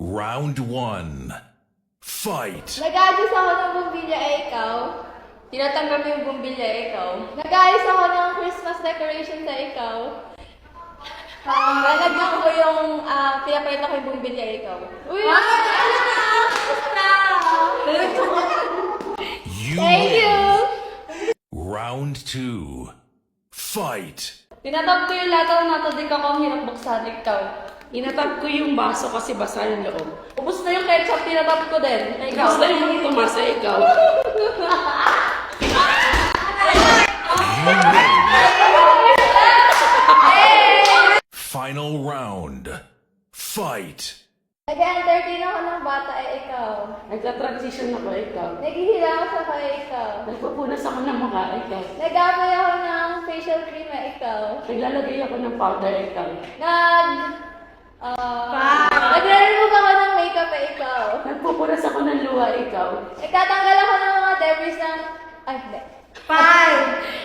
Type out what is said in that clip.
Round 1. Fight! Nag-aayos ako ng bumbilya, ikaw. Tinatanggap yung bumbilya, ikaw. Nag-aayos ako ng Christmas decoration sa ikaw. Lalagyan ko yung, pinapalitan ko yung bumbilya, ikaw. Uy! You Thank win. you! Round 2. Fight! Tinatap ko yung lataw na to, di ka ko hirap buksan, ikaw. Inatag ko yung baso kasi basa yung loob. Ubus na yung ketchup, tinatap ko din. Ikaw. Gusto yung tumasa ikaw. You win. Final round. Fight! Nag-entertain ako ng bata, ikaw. Nagka-transition ako ikaw. Naghihila ako sa kaya, ikaw. Nagpupunas ako ng mukha ikaw. Nag-amoy ako ng facial cream, ikaw. Naglalagay ako ng powder ikaw. Nagre-remove ako ng makeup, ikaw. Nagpupunas ako ng luha ikaw. Nagtatanggal ako ng mga debris ng... Ay, hindi. 5,